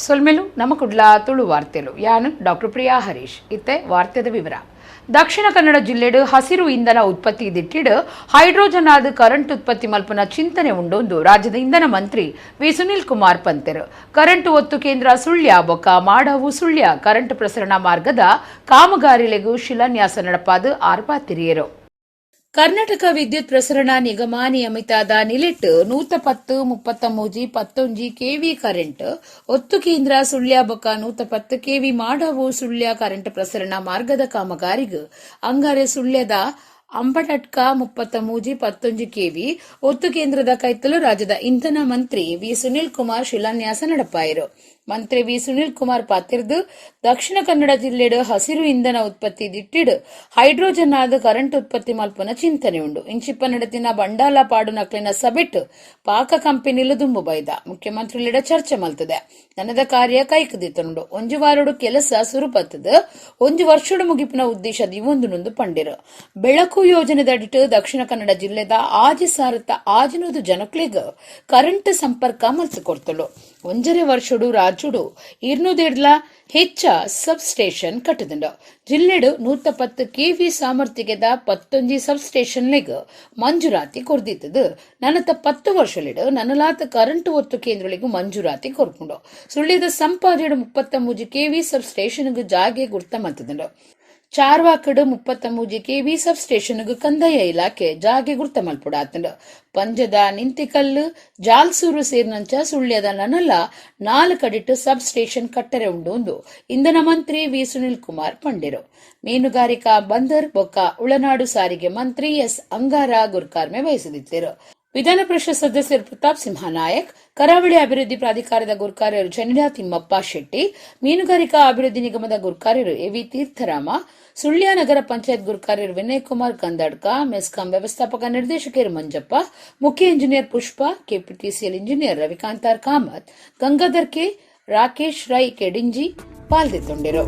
ಸೊಲ್ಮೆಲು ನಮ್ಮ ಕುಡ್ಲ ತುಳು ವಾರ್ತೆಲು ಯಾನು ಡಾಕ್ಟರ್ ಪ್ರಿಯಾ ಹರೀಶ್ ಇತ್ತೆ ವಾರ್ತೆದ ವಿವರ. ದಕ್ಷಿಣ ಕನ್ನಡ ಜಿಲ್ಲೆಡು ಹಸಿರು ಇಂಧನ ಉತ್ಪತ್ತಿ ದಿಟ್ಟಿಡು ಹೈಡ್ರೋಜನ್ ಆದ ಕರೆಂಟ್ ಉತ್ಪತ್ತಿ ಮಲ್ಪನ ಚಿಂತನೆ ಉಂಡೊಂದು ರಾಜ್ಯದ ಇಂಧನ ಮಂತ್ರಿ ವಿ ಸುನಿಲ್ ಕುಮಾರ್ ಪಂತೆರು ಕರೆಂಟ್ ಒತ್ತು ಕೇಂದ್ರ ಸುಳ್ಯ ಬೊಕ್ಕ ಮಾಡಾವು ಸುಳ್ಯ ಕರೆಂಟ್ ಪ್ರಸರಣ ಮಾರ್ಗದ ಕಾಮಗಾರಿಲೆಗೂ ಶಿಲಾನ್ಯಾಸ ನಡಪಾದು ಆರ್ಪಾತಿರಿಯರು. ಕರ್ನಾಟಕ ವಿದ್ಯುತ್ ಪ್ರಸರಣಾ ನಿಗಮ ನಿಯಮಿತಾದ ನಿಲಿಟ್ 110-33-11 ಕೆವಿ ಕರೆಂಟ್ ಒತ್ತು ಕೇಂದ್ರ ಸುಳ್ಯ ಬೊಕ್ಕ 110 ಕೆವಿ ಮಾಡಾವು ಸುಳ್ಯ ಕರೆಂಟ್ ಪ್ರಸರಣಾ ಮಾರ್ಗದ ಕಾಮಗಾರಿಗೂ ಅಂಗಾರೆ ಸುಳ್ಯದ ಅಂಬಟಟ್ಕ 33-11 ಕೆವಿ ಒತ್ತು ಕೇಂದ್ರದ ಕೈತಲು ರಾಜ್ಯದ ಇಂಧನ ಮಂತ್ರಿ ವಿ ಸುನಿಲ್ ಕುಮಾರ್ ಶಿಲಾನ್ಯಾಸ ನಡಪಾಯಿರು. ಮಂತ್ರಿ ವಿ ಸುನಿಲ್ ಕುಮಾರ್ ಪಾತಿರ್ದು ದಕ್ಷಿಣ ಕನ್ನಡ ಜಿಲ್ಲೆಡು ಹಸಿರು ಇಂಧನ ಉತ್ಪತ್ತಿ ದಿಟ್ಟಿಡು ಹೈಡ್ರೋಜನ್ ಆದ ಕರೆಂಟ್ ಉತ್ಪತ್ತಿ ಮಲ್ಪನ ಚಿಂತನೆ ಉಂಡು. ಇಂಚಿಪ್ಪ ನಡತಿನ ಬಂಡಾಲ ಪಾಡು ನಕ್ಲಿನ ಸಭೆಟ್ ಪಾಕ ಕಂಪನಿಲು ದುಂಬು ಬೈದ ಮುಖ್ಯಮಂತ್ರಿಲಿಡ ಚರ್ಚೆ ಮಲ್ತದೆ. ನನದ ಕಾರ್ಯ ಕೈಕದಿತ್ತನುಂಡು ಒಂಜು ವಾರಡು ಕೆಲಸ ಸುರುಪತ್ತದು ಒಂಜು ವರ್ಷಡು ಮುಗಿಪಿನ ಉದ್ದೇಶ ದಿವೊಂದು ಪಂಡಿರು. ಬೆಳಕು ಯೋಜನೆದಡಿಟ್ಟು ದಕ್ಷಿಣ ಕನ್ನಡ ಜಿಲ್ಲೆದ ಆಜಿ ಸಾರತ ಆಜಿನೋದು ಜನಕ್ಲೆಗ್ ಕರೆಂಟ್ ಸಂಪರ್ಕ ಮಲ್ಸಿಕೊಡ್ತಳು. ಒಂಜರೆ ವರ್ಷಡು ರಾಜುಡು 200 ಹೆಚ್ಚ ಸಬ್ ಸ್ಟೇಷನ್ ಕಟ್ಟದಂಡ ಜಿಲ್ಲೆಡು 110 ಕೆವಿ ಸಾಮರ್ಥ್ಯದ 11 ಸಬ್ ಸ್ಟೇಷನ್ಲೆಗ್ ಮಂಜೂರಾತಿ ಕೊರ್ದಿತ್ತದು. ನನತ 10 ವರ್ಷಲಿಡು ನನಲಾತ ಕರೆಂಟ್ ಒತ್ತು ಕೇಂದ್ರಗಳಿಗೂ ಮಂಜೂರಾತಿ ಕೊರ್ಕೊಂಡು ಸುಳ್ಳಿದ ಸಂಪಾಜೆಡು 33 ಕೆವಿ ಸಬ್ ಸ್ಟೇಷನ್ಗೂ ಜಾಗೆ ಗುರ್ತ ಮಲ್ತದಂಡ. ಚಾರ್ವಾಕಡು 33 ಕೆವಿ ಸಬ್ ಸ್ಟೇಷನ್ಗೂ ಕಂದಾಯ ಇಲಾಖೆ ಜಾಗೆ ಗುರ್ತ ಮಲ್ಪುಡಾತಂಡ. ಪಂಜದ ನಿಂತಿಕಲ್ಲು ಜಾಲ್ಸೂರು ಸೇರಿನಂಚ ಸುಳ್ಯದ ನನಲ್ಲ 4 ಕಡಿಟ್ಟು ಸಬ್ ಸ್ಟೇಷನ್ ಕಟ್ಟರೆ ಉಂಡು ಇಂಧನ ಮಂತ್ರಿ ವಿ ಸುನಿಲ್ ಕುಮಾರ್ ಪಂಡಿರು. ಮೀನುಗಾರಿಕಾ ಬಂದರ್ ಬೊಕ್ಕ ಉಳನಾಡು ಸಾರಿಗೆ ಮಂತ್ರಿ ಎಸ್ ಅಂಗಾರ ಗುರ್ಕಾರ್ಮೆ ವಹಿಸಿದ್ದರು. ವಿಧಾನ ಪರಿಷತ್ ಸದಸ್ಯರು ಪ್ರತಾಪ್ ಸಿಂಹ ನಾಯಕ್, ಕರಾವಳಿ ಅಭಿವೃದ್ಧಿ ಪ್ರಾಧಿಕಾರದ ಗುರ್ಕಾರ್ಯರು ಚನಿಡಾ ತಿಮ್ಮಪ್ಪ ಶೆಟ್ಟಿ, ಮೀನುಗಾರಿಕಾ ಅಭಿವೃದ್ಧಿ ನಿಗಮದ ಗುರ್ಕಾರ್ಯರು ಎವಿ ತೀರ್ಥರಾಮ, ಸುಳ್ಯ ನಗರ ಪಂಚಾಯತ್ ಗುರ್ಕಾರ್ಯರು ವಿನಯ್ ಕುಮಾರ್ ಕಂದಡ್ಕ, ಮೆಸ್ಕಾಂ ವ್ಯವಸ್ಥಾಪಕ ನಿರ್ದೇಶಕರು ಮಂಜಪ್ಪ, ಮುಖ್ಯ engineer Pushpa, KPTCL engineer Ravikantar Kamath, Gangadhar K, Rakesh Rai Kedinji ಪಾಲ್ಗೊಂಡಿರು.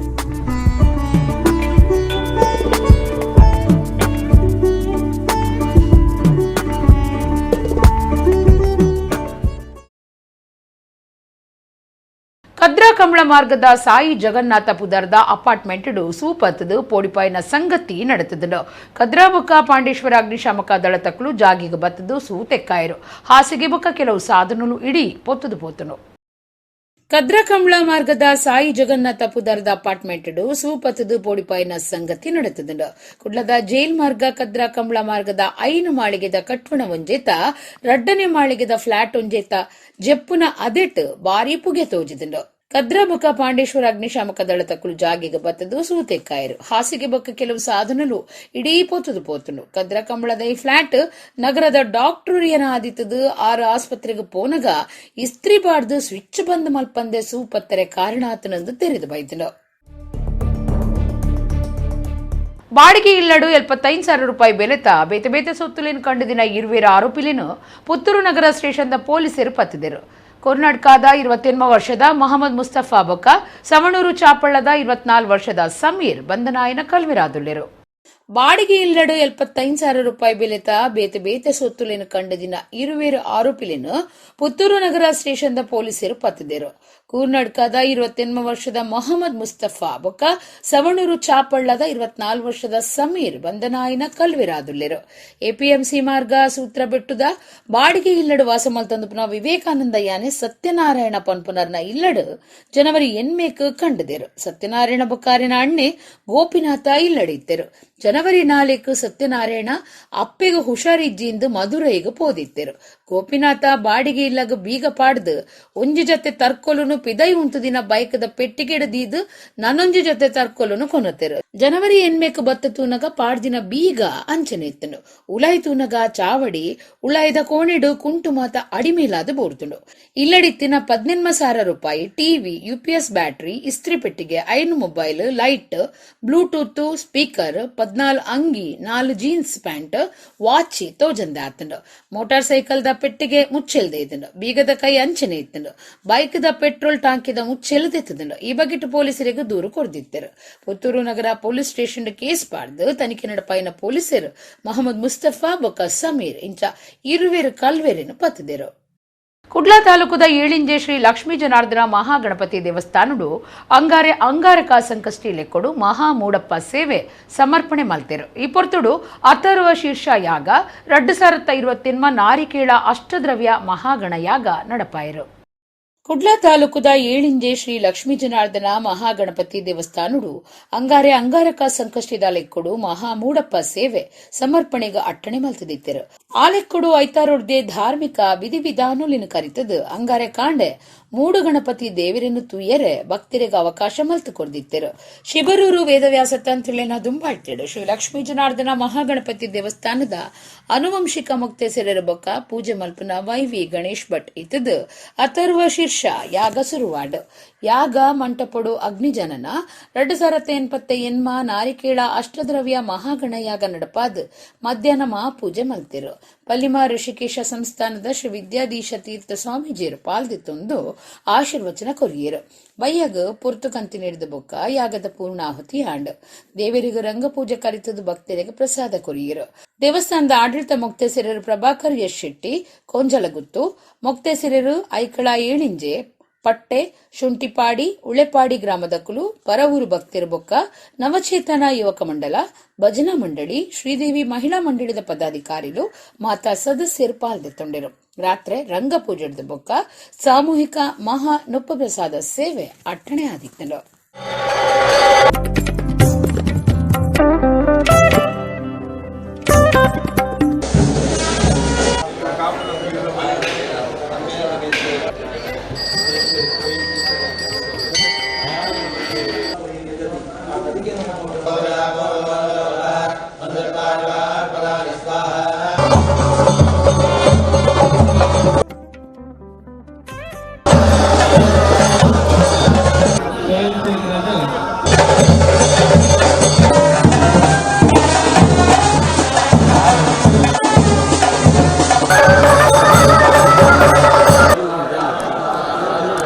ಕದ್ರಾ ಕಮಳ ಮಾರ್ಗದ ಸಾಯಿ ಜಗನ್ನಾಥ ಪುದರ್ದ ಅಪಾರ್ಟ್ಮೆಂಟ್ ಸೂಪತ್ತದು ಪೋಡಿಪಾಯಿನ ಸಂಗತಿ ನಡೆತದು. ಕದ್ರಾ ಬೊಕ್ಕ ಪಾಂಡೇಶ್ವರ ಅಗ್ನಿಶಾಮಕ ದಳ ತಕ್ಕಲು ಜಾಗಿಗೆ ಬತ್ತದು ಸೂತೆಕ್ಕಾಯರು ಹಾಸಿಗೆ ಬೊಕ್ಕ ಕೆಲವು ಸಾಧನಗಳು ಇಡೀ ಪೊತ್ತದು ಪೋತನು. ಕದ್ರಾ ಕಮಳ ಮಾರ್ಗದ ಸಾಯಿ ಜಗನ್ನಾಥ ಪುದರ್ದ ಅಪಾರ್ಟ್ಮೆಂಟ್ ಸೂಪತ್ತದು ಪೋಡಿಪಾಯಿನ ಸಂಗತಿ ನಡೆತದು. ಕುಡ್ಲದ ಜೈಲ್ ಮಾರ್ಗ ಕದ್ರಾ ಕಮಳ ಮಾರ್ಗದ 5 ಮಾಳಿಗೆದ ಕಟ್ವಣ ಒಂಜೇತ ರಡ್ಡನೆ ಮಾಳಿಗೆದ ಫ್ಲಾಟ್ ಒಂಜೇತ ಜೆಪ್ಪುನ ಅದೆಟ್ ಬಾರಿ ಪುಗೆ ತೋಜಿದಂಡು. ಕದ್ರಾ ಬೊಕ್ಕ ಪಾಂಡೇಶ್ವರ ಅಗ್ನಿಶಾಮಕ ದಳ ತಕ್ಕಲು ಜಾಗಿಗೆ ಬತ್ತದು ಸೂತೆಕ್ಕಾಯರು ಹಾಸಿಗೆ ಬೊಕ್ಕ ಕೆಲವು ಸಾಧನలు ಇಡೀ ಪೋತದು ಪೋತುಂಡು. ಕದ್ರಾ ಕಂಬಳದ ಈ ಫ್ಲಾಟ್ ನಗರದ ಡಾಕ್ಟರ್ ಆದಿತ್ತದು 6 ಆಸ್ಪತ್ರೆಗೆ ಪೋನಗ ಇಸ್ತ್ರಿ ಬಾಡ್ದು ಸ್ವಿಚ್ ಬಂದ್ ಮಲ್ಪಂದೆ ಸೂಪತ್ತರೆ ಕಾರಣ ಆತನಂದು ತೆರೆದು ಬೈತನು. ಬಾಡಿಗೆ ಇಲ್ಲಡು 75,000 ರೂಪಾಯಿ ಬೆಲೆತ ಬೇತೆ ಬೇತೆ ಸೊತ್ತುಲಿನ ಕಂಡುದಿನ 20 ಆರೋಪಿಲಿನ ಪುತ್ತೂರು ನಗರ ಸ್ಟೇಷನ್ದ ಪೊಲೀಸರು ಪತ್ತಿದರು. ಕರ್ನಾಟಕದ 28 ವರ್ಷದ ಮೊಹಮ್ಮದ್ ಮುಸ್ತಫಾ ಬೊಕ್ಕ ಸವಣೂರು ಚಾಪಳ್ಳದ 24 ವರ್ಷದ ಸಮೀರ್ ಬಂಧನಾಯನ ಕಲ್ವಿರಾದುಲ್ಲೆರು. ಬಾಡಿಗೆ ಇಲ್ಲಡು 75,000 ರೂಪಾಯಿ ಬೆಲೆತ ಬೇತೆ ಬೇತೆ ಸೊತ್ತುಲಿನ ಕಂಡುದಿನ 20 ಆರೋಪಿಲಿನ ಪುತ್ತೂರು ನಗರ ಸ್ಟೇಷನ್ದ ಪೊಲೀಸರು ಪತ್ತಿದರು. ಕರ್ನಾಟಕದ 28 ವರ್ಷದ ಮೊಹಮ್ಮದ್ ಮುಸ್ತಫಾ ಬೊಕ್ಕ ಸವಣೂರು ಚಾಪಳ್ಳದ 24 ವರ್ಷದ ಸಮೀರ್ ಬಂಧನಾಯನ ಕಲ್ವಿರಾದುಲ್ಲೆರು. ಎಪಿಎಂಸಿ ಮಾರ್ಗ ಸೂತ್ರ ಬೆಟ್ಟುದ ಬಾಡಿಗೆ ಇಲ್ಲಡು ವಾಸ ಮಲ್ತಂದುಪುನ ವಿವೇಕಾನಂದ ಯಾನೆ ಸತ್ಯನಾರಾಯಣ ಪನ್ಪುನರ್ನ ಇಲ್ಲಡು ಜನವರಿ 8 ಕಂಡುದೇರು. ಸತ್ಯನಾರಾಯಣ ಬೊಕ್ಕಾರಿನ ಅಣ್ಣೆ ಗೋಪಿನಾಥ ಇಲ್ಲಡಿತ್ತೆರು. ಜನವರಿ 4 ಸತ್ಯನಾರಾಯಣ ಅಪ್ಪೆಗೆ ಹುಷಾರಿಜ್ಜಿಂದು ಮಧುರೈಗೆ ಪೋದಿತ್ತೆರು. ಗೋಪಿನಾಥ ಬಾಡಿಗೆ ಇಲ್ಲಗ ಬೀಗ ಪಾಡ್ದು ಒಂಜಿ ಜೊತೆ ತರ್ಕೊಲುನು ಪಿದೈ ಉಂಟು ದಿನ ಬೈಕದ ಪೆಟ್ಟಿಗೆಡದೀದು ನನ್ನೊಂಜಿ ಜೊತೆ ತರ್ಕೊಲುನು ಕೊನತೆರು. ಜನವರಿ 8 ಬತ್ತ ತೂನಗ ಪಾಡ್ದಿನ ಬೀಗ ಅಂಚನೆ ಇತ್ತನು. ಉಲಾಯಿ ತೂನಗ ಚಾವಡಿ ಉಳಾಯ್ದ ಕೋಣೆಡು ಕುಂಟು ಮಾತ ಅಡಿಮೇಲಾದ ಬೋಡ್ತುಂಡು. ಇಲ್ಲಡಿತ್ತಿನ 18,000 ರೂಪಾಯಿ ಟಿವಿ, ಯುಪಿಎಸ್ ಬ್ಯಾಟರಿ, ಇಸ್ತ್ರಿ ಪೆಟ್ಟಿಗೆ, 5 ಮೊಬೈಲ್, ಲೈಟ್, ಬ್ಲೂಟೂತ್ ಸ್ಪೀಕರ್, 14 ಅಂಗಿ, 4 ಜೀನ್ಸ್ ಪ್ಯಾಂಟ್, ವಾಚಿ ತೋಜಂದೆ ಆತಂಡು. ಮೋಟಾರ್ ಸೈಕಲ್ ದ ಪೆಟ್ಟಿಗೆ ಮುಚ್ಚೆಲ್ದೆ ಇದ್ದಂಡು. ಬೀಗದ ಕೈ ಅಂಚನೆ ಇತ್ತಂಡು. ಬೈಕ್ ದ ಪೆಟ್ರೋಲ್ ಟಾಂಕಿದ ಮುಚ್ಚೆಲ್ದೆತ್ತದಂಡು. ಈ ಬಗೆಟ್ ಪೊಲೀಸರಿಗೆ ದೂರು ಕೊಡ್ದಿತ್ತರು. ಪುತ್ತೂರು ನಗರ ಪೊಲೀಸ್ ಸ್ಟೇಷನ್ ಕೇಸ್ ಪಾಡ್ದು ತನಿಖೆ ನಡಪಾಯಿನ ಪೊಲೀಸರು ಮೊಹಮ್ಮದ್ ಮುಸ್ತಫಾ ಬೊಕ್ಕ ಸಮೀರ್ ಇಂಚ 20 ಕಲ್ವೆರಿನ ಪತ್ತಿದರು. ಕುಡ್ಲ ತಾಲೂಕದ ಏಳಿಂಜೆ ಶ್ರೀ ಲಕ್ಷ್ಮೀ ಜನಾರ್ದನ ಮಹಾಗಣಪತಿ ದೇವಸ್ಥಾನಡು ಅಂಗಾರಕ ಸಂಕಷ್ಟಿ ಲೆಕ್ಕೊಡು ಮಹಾ ಮೂಡಪ್ಪ ಸೇವೆ ಸಮರ್ಪಣೆ ಮಲ್ತೆರು ಈ ಪೊರ್ತುಡು ಅಥರ್ವ ಶೀರ್ಷ ಯಾಗ 2020 ನಾರಿಕೇಳ ಅಷ್ಟದ್ರವ್ಯ ಮಹಾಗಣ ಯಾಗ ನಡಪಾಯರು. ಕುಡ್ಲ ತಾಲೂಕದ ಏಳಿಂಜೆ ಶ್ರೀ ಲಕ್ಷ್ಮೀ ಜನಾರ್ದನ ಮಹಾಗಣಪತಿ ದೇವಸ್ಥಾನಡು ಅಂಗಾರಕ ಸಂಕಷ್ಟಿದ ಲೆಕ್ಕೊಡು ಮಹಾ ಮೂಡಪ್ಪ ಸೇವೆ ಸಮರ್ಪಣೆಗೆ ಅಟ್ಟಣೆ ಮಲ್ತದಿತ್ತರು. ಆ ಲೆಕ್ಕೊಡು ಐತಾರೊಡ್ದೆ ಧಾರ್ಮಿಕ ವಿಧಿವಿಧಾನುಲಿನ ಕರಿತದು ಅಂಗಾರೆ ಕಾಂಡೆ ಮೂಡು ಗಣಪತಿ ದೇವರನ್ನು ತುಯ್ಯರೆ ಭಕ್ತರಿಗೆ ಅವಕಾಶ ಮಲ್ತು ಕೊಡ್ದಿತ್ತರು. ಶಿಬರೂರು ವೇದವ್ಯಾಸ ತಂತ್ರಿಲೇನ ದುಂಬಾಟ್ಟಿಡು ಶ್ರೀ ಲಕ್ಷ್ಮೀ ಜನಾರ್ದನ ಮಹಾಗಣಪತಿ ದೇವಸ್ಥಾನದ ಅನುವಂಶಿಕ ಮುಕ್ತೇಸರರ ಬೊಕ್ಕ ಪೂಜೆ ಮಲ್ಪನ ವೈವಿ ಗಣೇಶ್ ಭಟ್ ಇತ್ತದು ಅಥರ್ವ ಶೀರ್ಷ ಯಾಗ ಸುರುವಾಡು. ಯಾಗ ಮಂಟಪಡು ಅಗ್ನಿಜನನ 2080 ನಾರಿಕೇಳ ಅಷ್ಟದ್ರವ್ಯ ಮಹಾಗಣ ಯಾಗ ನಡಪಾದ ಮಧ್ಯಾಹ್ನ ಮಹಾಪೂಜೆ ಮಲ್ತಿರು. ಪಲ್ಲಿಮ ಋಷಿಕೇಶ ಸಂಸ್ಥಾನದ ಶ್ರೀ ವಿದ್ಯಾಧೀಶ ತೀರ್ಥ ಸ್ವಾಮೀಜಿಯರು ಪಾಲ್ದಿತ್ತೊಂದು ಆಶೀರ್ವಚನ ಕೊರಿಯರು. ಬಯ್ಯಗ ಪುರ್ತು ಕಂತಿ ನೀಡಿದ ಬೊಕ್ಕ ಯಾಗದ ಪೂರ್ಣಾಹುತಿ ಆಂಡ್ ದೇವರಿಗೆ ರಂಗಪೂಜೆ ಕರಿತದ ಭಕ್ತರಿಗೆ ಪ್ರಸಾದ ಕೊರಿಯರು. ದೇವಸ್ಥಾನದ ಆಡಳಿತ ಮೊಕ್ತೇಸರರು ಪ್ರಭಾಕರ್ ಎಸ್ ಶೆಟ್ಟಿ ಕೊಂಜಲಗುತ್ತು, ಮೊಕ್ತೇಸರರು ಐಕಳ ಏಳಿಂಜೆ ಪಟ್ಟೆ ಶುಂಠಿಪಾಡಿ ಉಳೆಪಾಡಿ ಗ್ರಾಮದಕ್ಕಲು ಪರವೂರು ಭಕ್ತರು ಬೊಕ್ಕ ನವಚೇತನ ಯುವಕ ಮಂಡಲ ಭಜನಾ ಮಂಡಳಿ ಶ್ರೀದೇವಿ ಮಹಿಳಾ ಮಂಡಳಿದ ಪದಾಧಿಕಾರಿಗಳು ಮಾತಾ ಸದಸ್ಯರು ಪಾಲ್ಗೊಂಡಿರು. ರಾತ್ರಿ ರಂಗಪೂಜೆದ ಬೊಕ್ಕ ಸಾಮೂಹಿಕ ಮಹಾ ನೊಪ್ಪ ಪ್ರಸಾದ ಸೇವೆ ಅಟ್ಟಣೆ ಆದಿತ್ತಲು.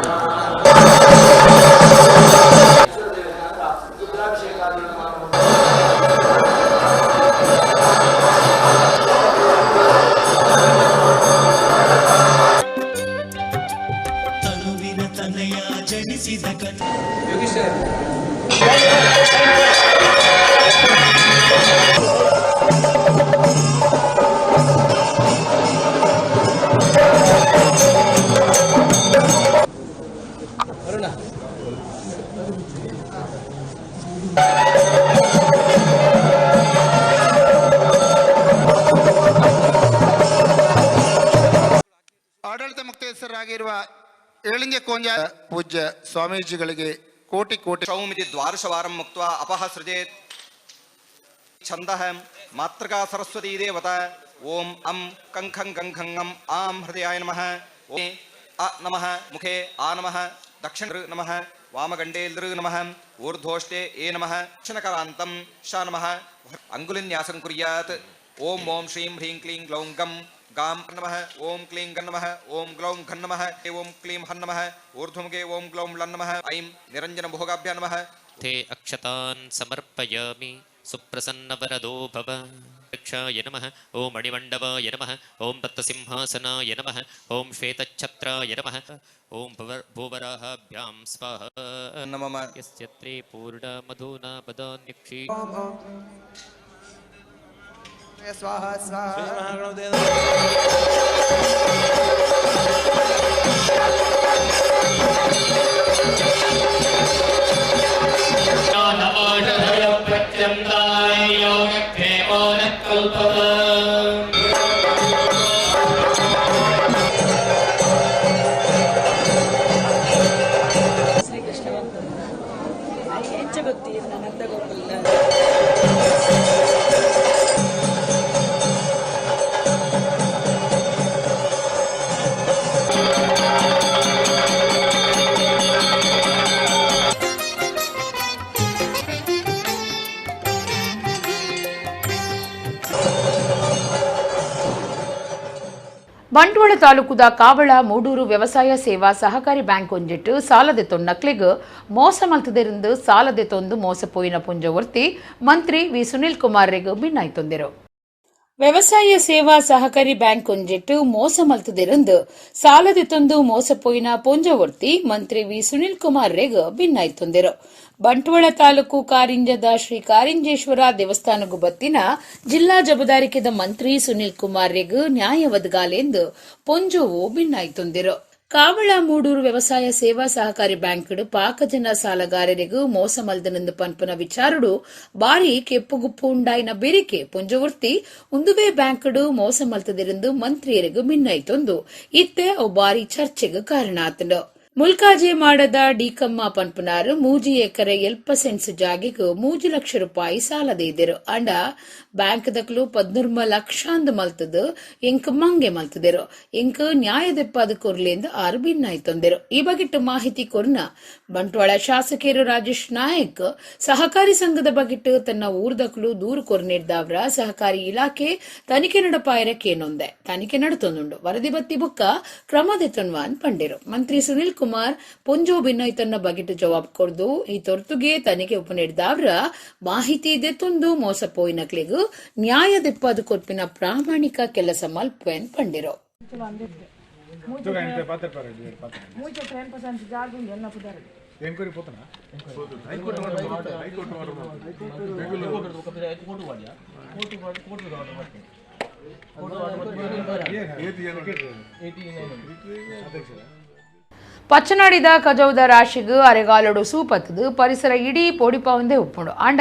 ಆಡಳಿತ ಮುಕ್ತೇಸರಾಗಿರುವ ಏಳಿಂಜೆ ಕೊಂಜ ಪೂಜ್ಯ ಸ್ವಾಮೀಜಿಗಳಿಗೆ ಕೋಟಿ ಕೋಟಿ ಸೌಮಿತಿ ದ್ವಾದಶವಾರಂ ಮುಕ್ತ್ವಾ ಅಪಹ ಸೃಜೇತ್ ಛಂದಃ ಮಾತೃಕಾ ಸರಸ್ವತೀ ದೇವತಾ ಓಂ ಅಂ ಕಂಖಂ ಗಂಖಂಗಂ ಆಂ ಹೃದಯಾಯ ನಮಃ ಓಂ ಅ ನಮಃ ಮುಖೇ ಆ ನಮಃ ದಕ್ಷಿಣ ನಮಃ ವಾಮಗಂಡೇ ನಮಃ ಊರ್ಧ್ವೋಷ್ಟೇ ಏ ನಮಃ ದಕ್ಷಿಣಕರಾಂತಂ ಶ ನಮಃ ಅಂಗುಲಿನ್ಯಾಸಂ ಕುರ್ಯಾತ್ ಓಂ ಓಂ ಶ್ರೀಂ ಹ್ರೀಂ ಕ್ಲೀಂ ಗ್ಲೌಂ ಗಂ गाम नमः ओम क्लीं गन् नमः ओम ग्लौं घन् नमः ओम क्लीं हन् नमः ऊर्ध्वमुखे ओम ग्लौं लन् नमः ऐं निरञ्जन भोगाभ्यां नमः ते अक्षतान् समर्पयामि सुप्रसन्नवरदो भव रक्षाय नमः ओम मणिमण्डवाय नमः ओम दत्तसिंहासनाय नमः ओम श्वेतच्छत्राय नमः ओम भूवराहाभ्यां स्वाहा नमः यस्य त्रे पूर्णा मधुना पदान्यक्षी स्वाहा स्वाहा ಬಂಟ್ವಾಳ ತಾಲೂಕುದ ಕಾವಳ ಮೂಡೂರು ವ್ಯವಸಾಯ ಸೇವಾ ಸಹಕಾರಿ ಬ್ಯಾಂಕ್ ಒಂಜಿಟ್ಟು ಸಾಲದೆ ತೊನ್ನಕ್ಲೆಗ್ ಮೋಸ ಮಲ್ತದೆಂದು ಸಾಲದೆ ತೊಂದು ಮೋಸ ಪೋಯಿನ ಪುಂಜ ಒರ್ತಿ ಮಂತ್ರಿ ವಿ ಸುನಿಲ್ ಕುಮಾರ್ ರೆಗ್ ಭಿನ್ನಾಯ್ತೊಂದಿರು. ವ್ಯವಸಾಯ ಸೇವಾ ಸಹಕಾರಿ ಬ್ಯಾಂಕ್ ಒಂಜೆಟ್ಟು ಮೋಸ ಮಲ್ತದಿರಂದು ಸಾಲದಿತ್ತೊಂದು ಮೋಸಪೋಯಿನ ಪೊಂಜವರ್ತಿ ಮಂತ್ರಿ ವಿ ಸುನಿಲ್ ಕುಮಾರ್ ರೆಗ್ ಭಿನ್ನಾಯ್ತೊಂದಿರು. ಬಂಟ್ವಾಳ ತಾಲೂಕು ಕಾರಿಂಜದ ಶ್ರೀ ಕಾರಿಂಜೇಶ್ವರ ದೇವಸ್ಥಾನಗೂ ಬತ್ತಿನ ಜಿಲ್ಲಾ ಜವಾಬ್ದಾರಿಕೆದ ಮಂತ್ರಿ ಸುನಿಲ್ ಕುಮಾರ್ ರೆಗ್ ನ್ಯಾಯ ಒದಗಾಲೆಂದು ಪೊಂಜೋವು ಭಿನ್ನಾಯ್ತೊಂದಿರು. ಕಾವಳ ಮೂಡೂರು ವ್ಯವಸಾಯ ಸೇವಾ ಸಹಕಾರಿ ಬ್ಯಾಂಕ್ ಪಾಕಜನ ಸಾಲಗಾರರಿಗೂ ಮೋಸ ಮಲ್ದನೆಂದು ಪನ್ಪನ ವಿಚಾರಡು ಬಾರಿ ಕೆಪ್ಪುಗುಪ್ಪು ಉಂಡಾಯಿನ ಬೆರಿಕೆ ಪೊಂಜವರ್ತಿ ಉಂದುವೆ ಬ್ಯಾಂಕ್ ಮೋಸ ಮಲ್ತದಿರೆಂದು ಮಂತ್ರಿಯರಿಗೂ ಭಿನ್ನಾಯ್ತೊಂದು ಇತ್ತೆ ಅವು ಬಾರಿ ಚರ್ಚೆಗೆ ಕಾರಣ ಆತಂಡು. ಮುಲ್ಕಾಜೆ ಮಾಡದ ಡಿಕಮ್ಮ ಪನ್ಪನಾರು 3 ಎಕರೆ 70 ಜಾಗಿಗೂ 3 ಲಕ್ಷ ರೂಪಾಯಿ ಸಾಲದ ಇದ್ದರು. ಅಂಡ ಬ್ಯಾಂಕ್ ದಕ್ಲು 14 ಲಕ್ಷಾಂದು ಮಲ್ತದು ಎಂಕ್ ಮಂಗೆ ಮಲ್ತದಿರು. ಎಂಕ್ ನ್ಯಾಯದೆಪ್ಪಾದ ಕೊರ್ಲೆಂದು ಆರು ಭಿನ್ನಾಯ್ತೊಂದಿರು. ಈ ಬಗೆಟ್ಟು ಮಾಹಿತಿ ಕೊರ್ನ ಬಂಟ್ವಾಳ ಶಾಸಕರು ರಾಜೇಶ್ ನಾಯಕ್ ಸಹಕಾರಿ ಸಂಘದ ಬಗೆಟ್ಟು ತನ್ನ ಊರ್ದಕ್ಲು ದೂರು ಕೊರ್ನಿಡ್ದಾವ್ರ ಸಹಕಾರಿ ಇಲಾಖೆ ತನಿಖೆ ನಡಪಾಯರಕ್ಕೇನೊಂದೆ ತನಿಖೆ ನಡತೊಂದುಂಡು ವರದಿ ಬತ್ತಿ ಬುಕ್ಕ ಕ್ರಮದೆತ್ತೊನ್ವಾನ್ ಪಂಡಿರು. ಮಂತ್ರಿ ಸುನಿಲ್ ಕುಮಾರ್ ಪೊಂಜೋ ಭಿನ್ನಾಯ್ತನ್ನ ಬಗೆಟ್ಟು ಜವಾಬ್ ಕೊಡ್ದು ಈ ತೊರ್ತುಗೆ ತನಿಖೆ ಉಪನಿಡ್ದಾವ್ರ ಮಾಹಿತಿ ದೆತ್ತೊಂದು ಮೋಸಪೋಯಿನಕ್ಲಿಗೂ ನ್ಯಾಯದೆಪ್ಪಾದ ಕೊರ್ಪಿನ ಪ್ರಾಮಾಣಿಕ ಕೆಲಸ ಮಲ್ಪೆನ್ ಪಂಡಿರು. ಪಚ್ಚನಾಡಿದ ಕಜೌದ ರಾಶಿಗೂ ಅರೆಗಾಲಡು ಸೂಪತ್ತದು ಪರಿಸರ ಇಡೀ ಪೊಡಿಪಾವಂದೇ ಉಪ್ಪುಂಡು. ಅಂಡ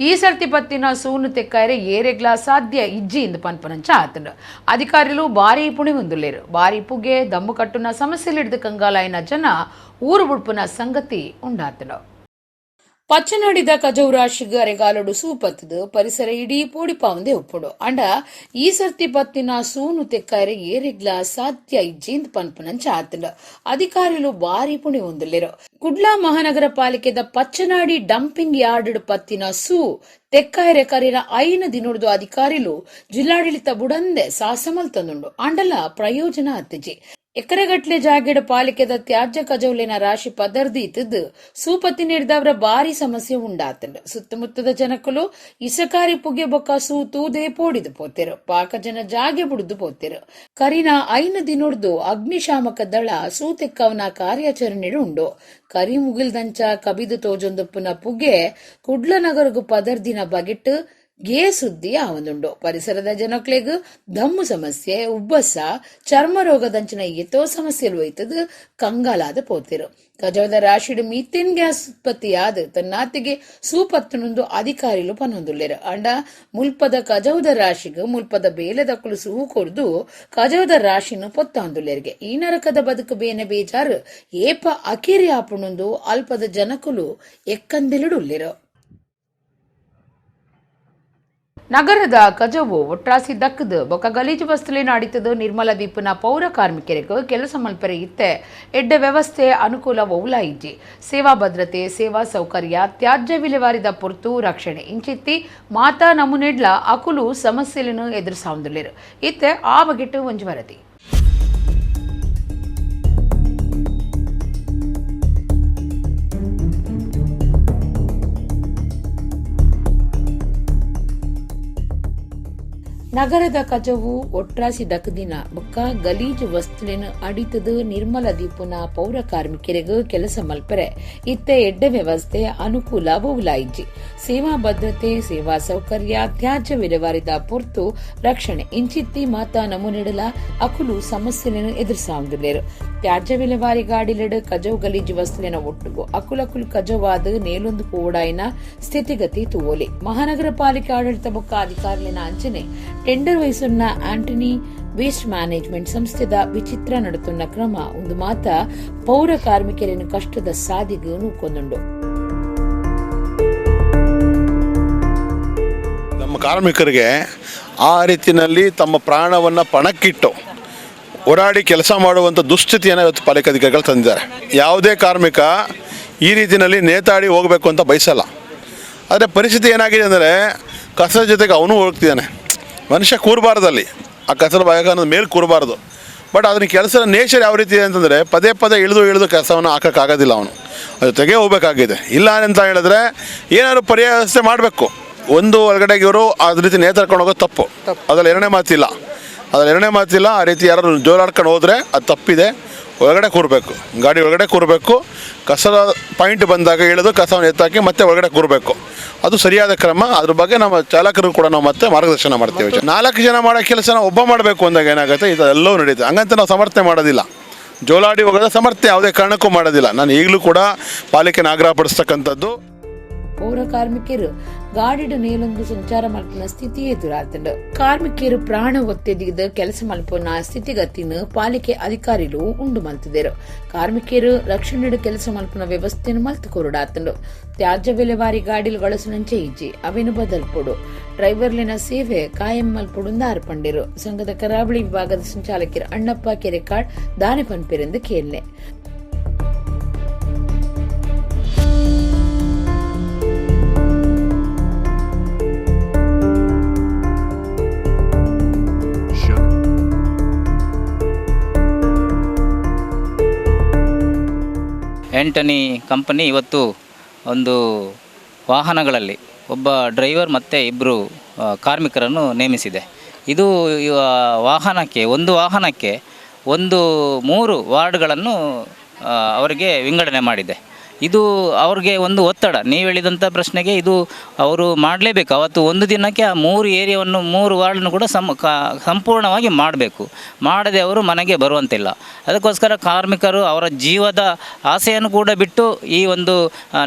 ಈ ಸರ್ತಿ ಪತ್ತಿನ ಸೂನು ತೆಕ್ಕಾಯ್ರೆ ಏರೆಗ್ಲಾ ಸಾಧ್ಯ ಇಜ್ಜಿ ಇಂದು ಪನ್ಪನಂಚ ಆತಂಡು. ಅಧಿಕಾರಿಗಳು ಬಾರಿ ಪುಣಿ ಹೊಂದುಲೇರು. ಬಾರಿ ಪುಗೆ ದಮ್ಮು ಕಟ್ಟುನ ಸಮಸ್ಯೆಲಿಡ್ದು ಕಂಗಾಲಾಯಿನ ಜನ ಊರು ಬುಡ್ಪುನ ಸಂಗತಿ ಉಂಡಾತಂಡು. ಪಚ್ಚನಾಡಿದ ಕಜೌರಾಶಿಗ ಅರೆಗಾಲಡು ಸೂಪತ್ತದು ಪರಿಸರ ಇಡೀ ಪೋಡಿಪಾವಂದೇ ಉಪ್ಪುಡು. ಅಂಡ ಈ ಸರ್ತಿ ಪತ್ತಿನ ಸೂನು ತೆಕ್ಕಾಯ್ರೆ ಏರೆಗ್ಲಾ ಸಾಧ್ಯ ಇಜ್ಜಿಂದ್ ಪನ್ಪನಂಚ ಆತಂಡು. ಅಧಿಕಾರಿಗಳು ಬಾರಿ ಪುಣಿ ಹೊಂದಲಿರು. ಕುಡ್ಲಾ ಮಹಾನಗರ ಪಾಲಿಕೆದ ಪಚ್ಚನಾಡಿ ಡಂಪಿಂಗ್ ಯಾರ್ಡ್ ಪತ್ತಿನ ಸೂ ತೆಕ್ಕಾಯ್ರೆ ಕರಿನ 5 ದಿನೋಡ್ದು ಅಧಿಕಾರಿಗಳು ಜಿಲ್ಲಾಡಳಿತ ಬುಡಂದೆ ಸಾಸಮಲ್ ತಂದುಂಡು. ಅಂಡಲ ಪ್ರಯೋಜನ ಅತ್ತಿಜಿ ಎಕರೆಗಟ್ಲೆ ಜಾಗೆಡ ಪಾಲಿಕೆದ ತ್ಯಾಜ್ಯ ಕಜೌಲಿನ ರಾಶಿ ಪದರ್ದಿ ಇತ್ತದ್ದು ಸೂಪತ್ತಿ ನೀಡಿದವರ ಬಾರಿ ಸಮಸ್ಯೆ ಉಂಡಾತಂಡು. ಸುತ್ತಮುತ್ತದ ಜನಕ್ಕಲು ಇಸಕಾರಿ ಪುಗೆ ಬೊಕ್ಕ ಸೂ ತೂದೇ ಪೋಡಿದು ಪೋತೆರು. ಪಾಕಜನ ಜಾಗೆ ಬುಡ್ದು ಪೋತೆರು. ಕರಿನ 5 ದಿನೋಡ್ದು ಅಗ್ನಿಶಾಮಕ ದಳ ಸೂತೆಕ್ಕವನ ಕಾರ್ಯಾಚರಣೆ ಉಂಡು. ಕರಿ ಮುಗಿಲ್ದಂಚ ಕಬಿದು ತೋಜೊಂದಪ್ಪನ ಪುಗೆ ಕುಡ್ಲನಗರಗು ಪದರ್ದಿನ ಬಗೆಟ್ ಗೇ ಸುದ್ದಿ ಆವೊಂದುಂಡು. ಪರಿಸರದ ಜನಕ್ಲೆಗ್ ದಮ್ಮು ಸಮಸ್ಯೆ ಉಬ್ಬಸ ಚರ್ಮ ರೋಗದಂಚಿನ ಎತ್ತೋ ಸಮಸ್ಯೆಲು ಒಯ್ತದ ಕಂಗಾಲಾದ ಪೋತಿರು. ಕಜವದ ರಾಶಿಡ್ ಮೀಥೇನ್ ಗ್ಯಾಸ್ ಉತ್ಪತ್ತಿಯಾದ ತನ್ನಾತಿಗೆ ಸೂಪತ್ತನೊಂದು ಅಧಿಕಾರಿಲು ಪನ್ನೊಂದುಲ್ಲೆರು. ಅಂಡ ಮುಲ್ಪದ ಕಜವದ ರಾಶಿಗ್ ಮುಲ್ಪದ ಬೇಲೆದಕ್ಕಲು ಸೂ ಕೊಡ್ದು ಕಜವದ ರಾಶಿನ ಪೊತ್ತಾಂದುಲ್ಲೆರಿಗೆ ಈ ನರಕದ ಬದುಕು ಬೇನೆ ಬೇಜಾರು ಏಪ ಅಕಿರಿ ಆಪುಣೊಂದು ಅಲ್ಪದ ಜನಕುಲು ಎಕ್ಕಂದಿಲಿಡುಲ್ಲೆರು. ನಗರದ ಕಜವು ಒಟ್ರಾಸಿ ದಕ್ಕದು ಬೊಕ್ಕ ಗಲೀಜು ವಸ್ತುಲಿನ ಅಡಿತದು ನಿರ್ಮಲ ದೀಪನ ಪೌರ ಕಾರ್ಮಿಕರಿಗೂ ಕೆಲಸ ಮಲ್ಪರೆ ಇತ್ತೆ ಎಡ್ಡ ವ್ಯವಸ್ಥೆ ಅನುಕೂಲ ಒವುಲ ಇಜ್ಜಿ ಸೇವಾ ಭದ್ರತೆ ಸೇವಾ ಸೌಕರ್ಯ ತ್ಯಾಜ್ಯ ವಿಲೇವಾರಿದ ಪೊರ್ತು ರಕ್ಷಣೆ ಇಂಚಿತ್ತಿ ಮಾತಾ ನಮೂನೆಡ್ಲ ಅಕುಲು ಸಮಸ್ಯೆలను ಎದುರಿಸಾವುದಿಲ್ಲೆರು. ಇತ್ತೆ ಆ ಬಗೆಟ್ಟು ಒಂಜಿ ವರದಿ. ನಗರದ ಕಜವು ಒಟ್ರಾಸಿ ದಕದಿನ ಬೊಕ್ಕ ಗಲೀಜು ವಸ್ತುಲಿನ ಅಡಿತದು ನಿರ್ಮಲ ದೀಪುನ ಪೌರ ಕಾರ್ಮಿಕರಿಗೂ ಕೆಲಸ ಮಲ್ಪರೆ ಇತ್ತೆ ಎಡ್ಡ ವ್ಯವಸ್ಥೆ ಅನುಕೂಲ ಬಹುಲಾಯಿಜ್ಜಿ ಸೇವಾ ಭದ್ರತೆ ಸೇವಾ ಸೌಕರ್ಯ ತ್ಯಾಜ್ಯ ವಿಲೇವಾರಿದ ಪೊರ್ತು ರಕ್ಷಣೆ ಇಂಚಿತ್ತಿ ಮಾತಾ ನಮೂನೆಡಲ ಅಕುಲು ಸಮಸ್ಯೆలను ಎದುರಿಸಾವುದಿಲ್ಲೆರು. ತ್ಯಾಜ್ಯ ವಿಲೇವಾರಿ ಗಾಡಿಲೆಡ್ ಕಜವು ಗಲೀಜು ವಸ್ತುಲಿನ ಒಟ್ಟುಗು ಅಕುಲಕುಲು ಕಜವಾದ ನೇಲೊಂದು ಕೋಡಾಯಿನ ಸ್ಥಿತಿಗತಿ ತೂವೋಲಿ ಮಹಾನಗರ ಪಾಲಿಕೆ ಆಡಳಿತ ಬೊಕ್ಕ ಅಧಿಕಾರಿಲಿನ ಅಂಚನೆ ಟೆಂಡರ್ ವಹಿಸುನ್ನ ಆಂಟನಿ ವೇಸ್ಟ್ ಮ್ಯಾನೇಜ್ಮೆಂಟ್ ಸಂಸ್ಥೆದ ವಿಚಿತ್ರ ನಡುತ್ತುನ್ನ ಕ್ರಮ ಒಂದು ಮಾತ ಪೌರ ಕಾರ್ಮಿಕರನ್ನು ಕಷ್ಟದ ಸಾದಿಗೆ ನೂಕೊಂದುಂಡು. ನಮ್ಮ ಕಾರ್ಮಿಕರಿಗೆ ಆ ರೀತಿಯಲ್ಲಿ ತಮ್ಮ ಪ್ರಾಣವನ್ನು ಪಣಕ್ಕಿಟ್ಟು ಓಡಾಡಿ ಕೆಲಸ ಮಾಡುವಂಥ ದುಸ್ಥಿತಿಯನ್ನು ಇವತ್ತು ಪಾಲಿಕೆ ಅಧಿಕಾರಿಗಳು ತಂದಿದ್ದಾರೆ. ಯಾವುದೇ ಕಾರ್ಮಿಕ ಈ ರೀತಿಯಲ್ಲಿ ನೇತಾಡಿ ಹೋಗಬೇಕು ಅಂತ ಬಯಸಲ್ಲ. ಆದರೆ ಪರಿಸ್ಥಿತಿ ಏನಾಗಿದೆ ಅಂದರೆ ಕಸದ ಜೊತೆಗೆ ಅವನು ಹೋಗ್ತಿದ್ದಾನೆ. ಮನುಷ್ಯ ಕೂರಬಾರ್ದಲ್ಲಿ ಆ ಕಸದ ಭಾಗದ ಮೇಲೆ ಕೂರಬಾರ್ದು. ಬಟ್ ಅದನ್ನ ಕೆಲಸದ ನೇಚರ್ ಯಾವ ರೀತಿ ಇದೆ ಅಂತಂದರೆ ಪದೇ ಪದೇ ಇಳಿದು ಕೆಲಸವನ್ನು ಹಾಕೋಕ್ಕಾಗೋದಿಲ್ಲ. ಅವನು ಅದು ತೆಗೆ ಹೋಗಬೇಕಾಗಿದೆ. ಇಲ್ಲ ಅಂತ ಹೇಳಿದ್ರೆ ಏನಾದ್ರು ಪರ್ಯಾಯ ವ್ಯವಸ್ಥೆ ಮಾಡಬೇಕು. ಒಂದು ಒಳಗಡೆಗೆ ಇವರು ಅದ ರೀತಿ ನೇತಾಡ್ಕೊಂಡು ಹೋಗೋದು ತಪ್ಪು. ಅದ್ರಲ್ಲಿ ಎರಡನೇ ಮಾತಿಲ್ಲ. ಆ ರೀತಿ ಯಾರು ಜೋಲಾಡ್ಕೊಂಡು ಹೋದರೆ ಅದು ತಪ್ಪಿದೆ. ಒಳಗಡೆ ಕೂರಬೇಕು, ಗಾಡಿ ಒಳಗಡೆ ಕೂರಬೇಕು. ಕಸದ ಪಾಯಿಂಟ್ ಬಂದಾಗ ಇಳಿದು ಕಸವನ್ನು ಎತ್ತಾಕಿ ಮತ್ತೆ ಒಳಗಡೆ ಕೂರಬೇಕು. ಅದು ಸರಿಯಾದ ಕ್ರಮ. ಅದ್ರ ಬಗ್ಗೆ ನಮ್ಮ ಚಾಲಕರು ಕೂಡ ನಾವು ಮತ್ತೆ ಮಾರ್ಗದರ್ಶನ ಮಾಡ್ತೇವೆ. 4 ಜನ ಮಾಡೋ ಕೆಲಸನ ಒಬ್ಬ ಮಾಡಬೇಕು ಅಂದಾಗ ಏನಾಗುತ್ತೆ, ಇದೆಲ್ಲವೂ ನಡೀತದೆ. ಹಂಗಂತ ನಾವು ಸಮರ್ಥನೆ ಮಾಡೋದಿಲ್ಲ. ಜೋಲಾಡಿ ಹೋಗೋದ ಸಮರ್ಥನೆ ಯಾವುದೇ ಕಾರಣಕ್ಕೂ ಮಾಡೋದಿಲ್ಲ. ನಾನು ಈಗಲೂ ಕೂಡ ಪಾಲಿಕೆನ ಆಗ್ರಹಪಡಿಸ್ತಕ್ಕಂಥದ್ದು. ಪೌರ ಕಾರ್ಮಿಕರು ಗಾಡಿಡು ನೇಲೊಂದು ಸಂಚಾರ ಮಲ್ಪನ ಸ್ಥಿತಿ ಎದುರಾತಂಡು. ಕಾರ್ಮಿಕರು ಪ್ರಾಣ ಒತ್ತೆದಿಗಿದ ಕೆಲಸ ಮಲ್ಪನ ಸ್ಥಿತಿಗತಿನ ಪಾಲಿಕೆ ಅಧಿಕಾರಿಗಳು ಉಂಡು ಮಲ್ತಿದ್ದರು. ಕಾರ್ಮಿಕರು ರಕ್ಷಣೆಡು ಕೆಲಸ ಮಲ್ಪನ ವ್ಯವಸ್ಥೆಯನ್ನು ಮಲ್ತು ಕೊರಡಾತಂಡು. ತ್ಯಾಜ್ಯ ವಿಲೇವಾರಿ ಗಾಡಿಲು ಗಳಸನಂಚೆ ಇಜ್ಜಿ ಅವೇನು ಬದಲ್ಪಡು ಡ್ರೈವರ್ಲಿನ ಸೇವೆ ಕಾಯಂ ಮಲ್ಪಡು ಆರ್ಪಂಡಿರು. ಸಂಘದ ಕರಾವಳಿ ವಿಭಾಗದ ಸಂಚಾಲಕರು ಅಣ್ಣಪ್ಪ ಕೆರೆಕಾಡ್ ದಾನೆ ಪನ್ಪೆರೆಂದು ಕೇಳ್ನೆ. ಆ್ಯಂಟನಿ ಕಂಪನಿ ಇವತ್ತು ಒಂದು ವಾಹನಗಳಲ್ಲಿ ಒಬ್ಬ ಡ್ರೈವರ್ ಮತ್ತು 2 ಕಾರ್ಮಿಕರನ್ನು ನೇಮಿಸಿದೆ. ಇದು ಒಂದು ವಾಹನಕ್ಕೆ 3 ವಾರ್ಡ್ಗಳನ್ನು ಅವರಿಗೆ ವಿಂಗಡಣೆ ಮಾಡಿದೆ. ಇದು ಅವ್ರಿಗೆ ಒಂದು ಒತ್ತಡ. ನೀವು ಹೇಳಿದಂಥ ಪ್ರಶ್ನೆಗೆ ಇದು ಅವರು ಮಾಡಲೇಬೇಕು. ಅವತ್ತು ಒಂದು ದಿನಕ್ಕೆ ಆ 3 ಏರಿಯಾವನ್ನು 3 ವಾರ್ಡನ್ನು ಕೂಡ ಸಂಪೂರ್ಣವಾಗಿ ಮಾಡಬೇಕು. ಮಾಡದೆ ಅವರು ಮನೆಗೆ ಬರುವಂತಿಲ್ಲ. ಅದಕ್ಕೋಸ್ಕರ ಕಾರ್ಮಿಕರು ಅವರ ಜೀವದ ಆಸೆಯನ್ನು ಕೂಡ ಬಿಟ್ಟು ಈ ಒಂದು